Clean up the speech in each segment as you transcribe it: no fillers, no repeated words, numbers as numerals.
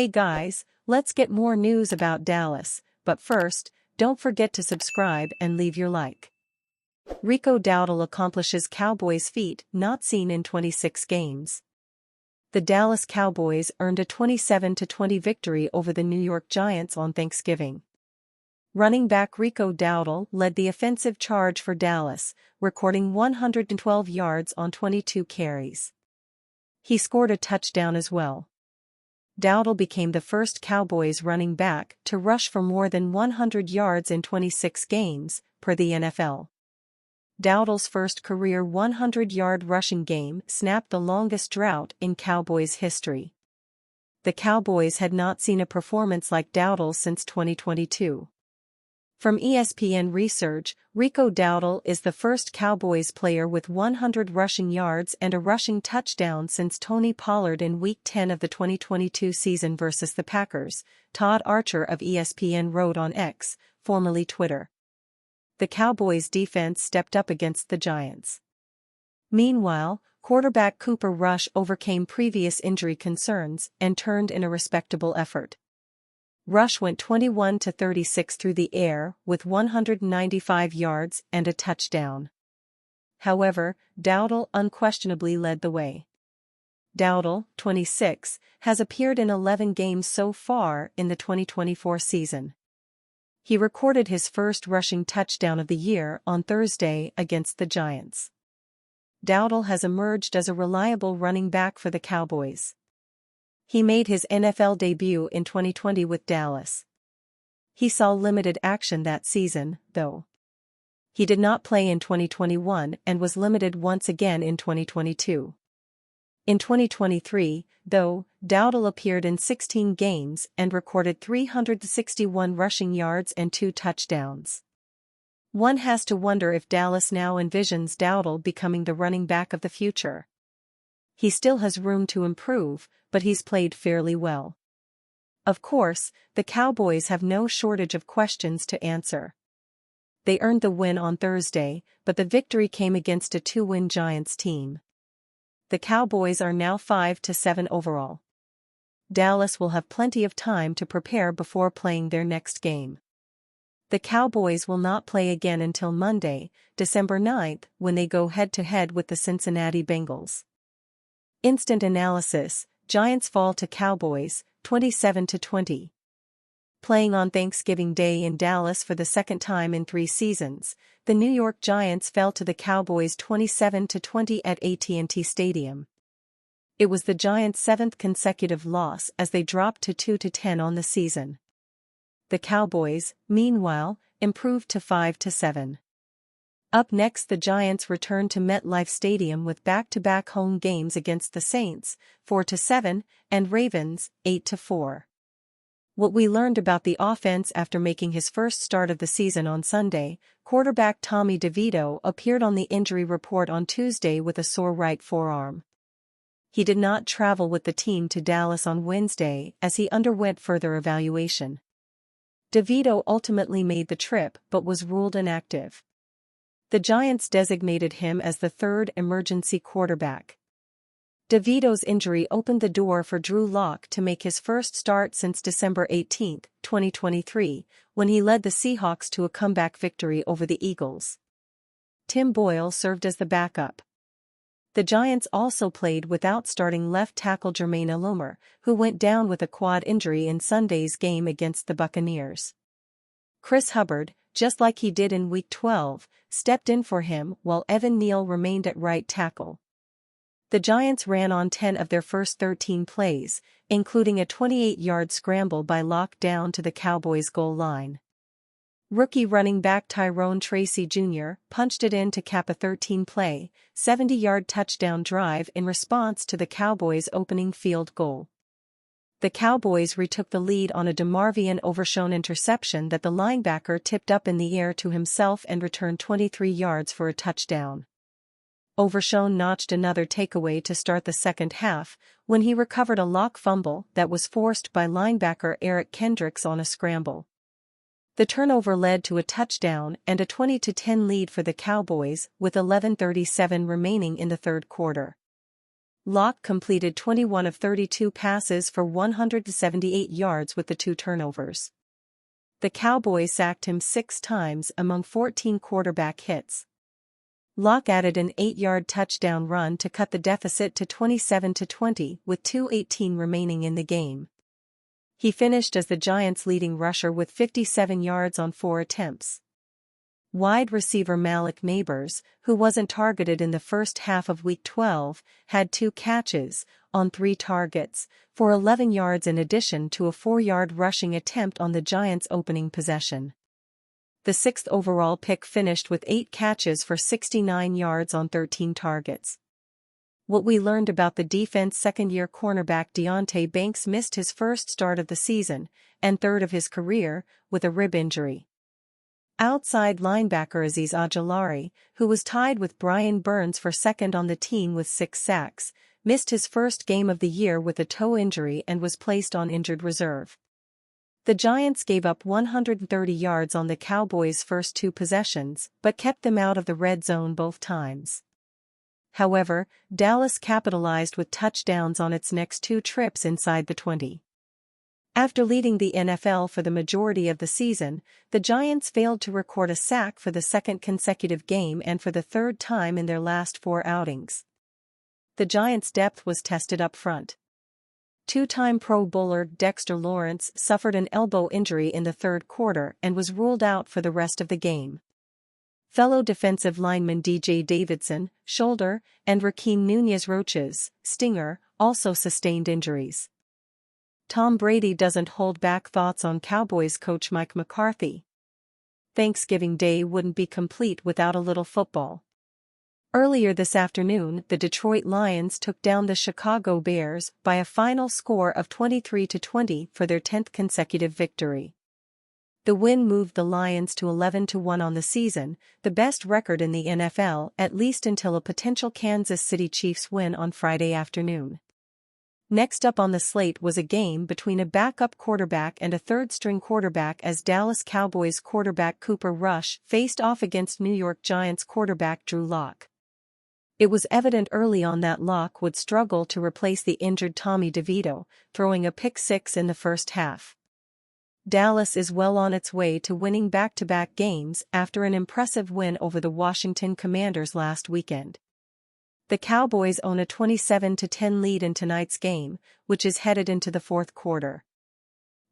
Hey guys, let's get more news about Dallas, but first, don't forget to subscribe and leave your like. Rico Dowdle accomplishes Cowboys feat not seen in 26 games. The Dallas Cowboys earned a 27-20 victory over the New York Giants on Thanksgiving. Running back Rico Dowdle led the offensive charge for Dallas, recording 112 yards on 22 carries. He scored a touchdown as well. Dowdle became the first Cowboys running back to rush for more than 100 yards in 26 games, per the NFL. Dowdle's first career 100-yard rushing game snapped the longest drought in Cowboys history. The Cowboys had not seen a performance like Dowdle's since 2022. From ESPN research, Rico Dowdle is the first Cowboys player with 100 rushing yards and a rushing touchdown since Tony Pollard in Week 10 of the 2022 season versus the Packers, Todd Archer of ESPN wrote on X, formerly Twitter. The Cowboys' defense stepped up against the Giants. Meanwhile, quarterback Cooper Rush overcame previous injury concerns and turned in a respectable effort. Rush went 21-36 through the air with 195 yards and a touchdown. However, Dowdle unquestionably led the way. Dowdle, 26, has appeared in 11 games so far in the 2024 season. He recorded his first rushing touchdown of the year on Thursday against the Giants. Dowdle has emerged as a reliable running back for the Cowboys. He made his NFL debut in 2020 with Dallas. He saw limited action that season, though. He did not play in 2021 and was limited once again in 2022. In 2023, though, Dowdle appeared in 16 games and recorded 361 rushing yards and 2 touchdowns. One has to wonder if Dallas now envisions Dowdle becoming the running back of the future. He still has room to improve, but he's played fairly well. Of course, the Cowboys have no shortage of questions to answer. They earned the win on Thursday, but the victory came against a 2-win Giants team. The Cowboys are now 5-7 overall. Dallas will have plenty of time to prepare before playing their next game. The Cowboys will not play again until Monday, December 9th, when they go head-to-head with the Cincinnati Bengals. Instant analysis: Giants fall to Cowboys, 27-20. Playing on Thanksgiving Day in Dallas for the second time in 3 seasons, the New York Giants fell to the Cowboys 27-20 at AT&T Stadium. It was the Giants' 7th consecutive loss as they dropped to 2-10 on the season. The Cowboys, meanwhile, improved to 5-7. Up next, the Giants return to MetLife Stadium with back-to-back home games against the Saints, 4-7, and Ravens, 8-4. What we learned about the offense after making his first start of the season on Sunday: quarterback Tommy DeVito appeared on the injury report on Tuesday with a sore right forearm. He did not travel with the team to Dallas on Wednesday as he underwent further evaluation. DeVito ultimately made the trip but was ruled inactive. The Giants designated him as the third emergency quarterback. DeVito's injury opened the door for Drew Lock to make his first start since December 18, 2023, when he led the Seahawks to a comeback victory over the Eagles. Tim Boyle served as the backup. The Giants also played without starting left tackle Jermaine Elomer, who went down with a quad injury in Sunday's game against the Buccaneers. Chris Hubbard, just like he did in Week 12, stepped in for him while Evan Neal remained at right tackle. The Giants ran on 10 of their first 13 plays, including a 28-yard scramble by Lock down to the Cowboys' goal line. Rookie running back Tyrone Tracy Jr. punched it in to cap a 13-play, 70-yard touchdown drive in response to the Cowboys' opening field goal. The Cowboys retook the lead on a DeMarvion Overshown interception that the linebacker tipped up in the air to himself and returned 23 yards for a touchdown. Overshown notched another takeaway to start the second half when he recovered a Lock fumble that was forced by linebacker Eric Kendricks on a scramble. The turnover led to a touchdown and a 20-10 lead for the Cowboys with 11:37 remaining in the third quarter. Locke completed 21 of 32 passes for 178 yards with the 2 turnovers. The Cowboys sacked him 6 times among 14 quarterback hits. Locke added an 8-yard touchdown run to cut the deficit to 27-20 with 2:18 remaining in the game. He finished as the Giants' leading rusher with 57 yards on 4 attempts. Wide receiver Malik Neighbors, who wasn't targeted in the first half of Week 12, had 2 catches, on 3 targets, for 11 yards in addition to a 4-yard rushing attempt on the Giants' opening possession. The 6th overall pick finished with 8 catches for 69 yards on 13 targets. What we learned about the defense: second-year cornerback Deonte Banks missed his first start of the season, and 3rd of his career, with a rib injury. Outside linebacker Azeez Ojulari, who was tied with Brian Burns for second on the team with 6 sacks, missed his first game of the year with a toe injury and was placed on injured reserve. The Giants gave up 130 yards on the Cowboys' first 2 possessions, but kept them out of the red zone both times. However, Dallas capitalized with touchdowns on its next 2 trips inside the 20. After leading the NFL for the majority of the season, the Giants failed to record a sack for the 2nd consecutive game and for the 3rd time in their last 4 outings. The Giants' depth was tested up front. 2-time Pro Bowler Dexter Lawrence suffered an elbow injury in the 3rd quarter and was ruled out for the rest of the game. Fellow defensive lineman DJ Davidson, shoulder, and Rakeem Nunez-Roches, stinger, also sustained injuries. Tom Brady doesn't hold back thoughts on Cowboys coach Mike McCarthy. Thanksgiving Day wouldn't be complete without a little football. Earlier this afternoon, the Detroit Lions took down the Chicago Bears by a final score of 23-20 for their 10th consecutive victory. The win moved the Lions to 11-1 on the season, the best record in the NFL at least until a potential Kansas City Chiefs win on Friday afternoon. Next up on the slate was a game between a backup quarterback and a third-string quarterback as Dallas Cowboys quarterback Cooper Rush faced off against New York Giants quarterback Drew Lock. It was evident early on that Lock would struggle to replace the injured Tommy DeVito, throwing a pick-6 in the first half. Dallas is well on its way to winning back-to-back games after an impressive win over the Washington Commanders last weekend. The Cowboys own a 27-10 lead in tonight's game, which is headed into the 4th quarter.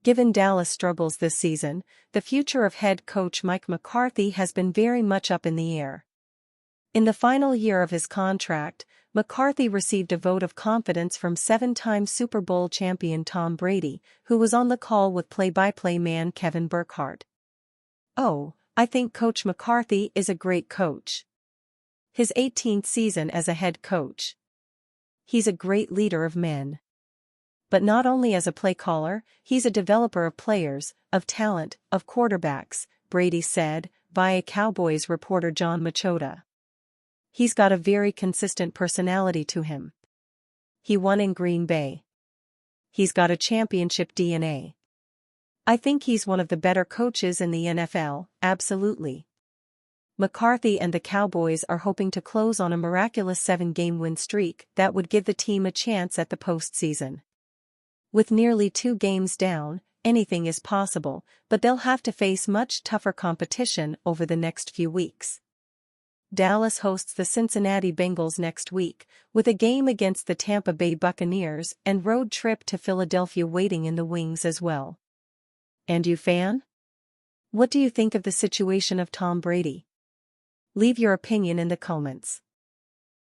Given Dallas' struggles this season, the future of head coach Mike McCarthy has been very much up in the air. In the final year of his contract, McCarthy received a vote of confidence from 7-time Super Bowl champion Tom Brady, who was on the call with play-by-play man Kevin Burkhardt. "Oh, I think Coach McCarthy is a great coach. His 18th season as a head coach. He's a great leader of men. But not only as a play caller, he's a developer of players, of talent, of quarterbacks," Brady said, via Cowboys reporter John Machota. "He's got a very consistent personality to him. He won in Green Bay. He's got a championship DNA. I think he's one of the better coaches in the NFL, absolutely." McCarthy and the Cowboys are hoping to close on a miraculous 7-game win streak that would give the team a chance at the postseason. With nearly 2 games down, anything is possible, but they'll have to face much tougher competition over the next few weeks. Dallas hosts the Cincinnati Bengals next week, with a game against the Tampa Bay Buccaneers and road trip to Philadelphia waiting in the wings as well. And you, fan? What do you think of the situation of Tom Brady? Leave your opinion in the comments.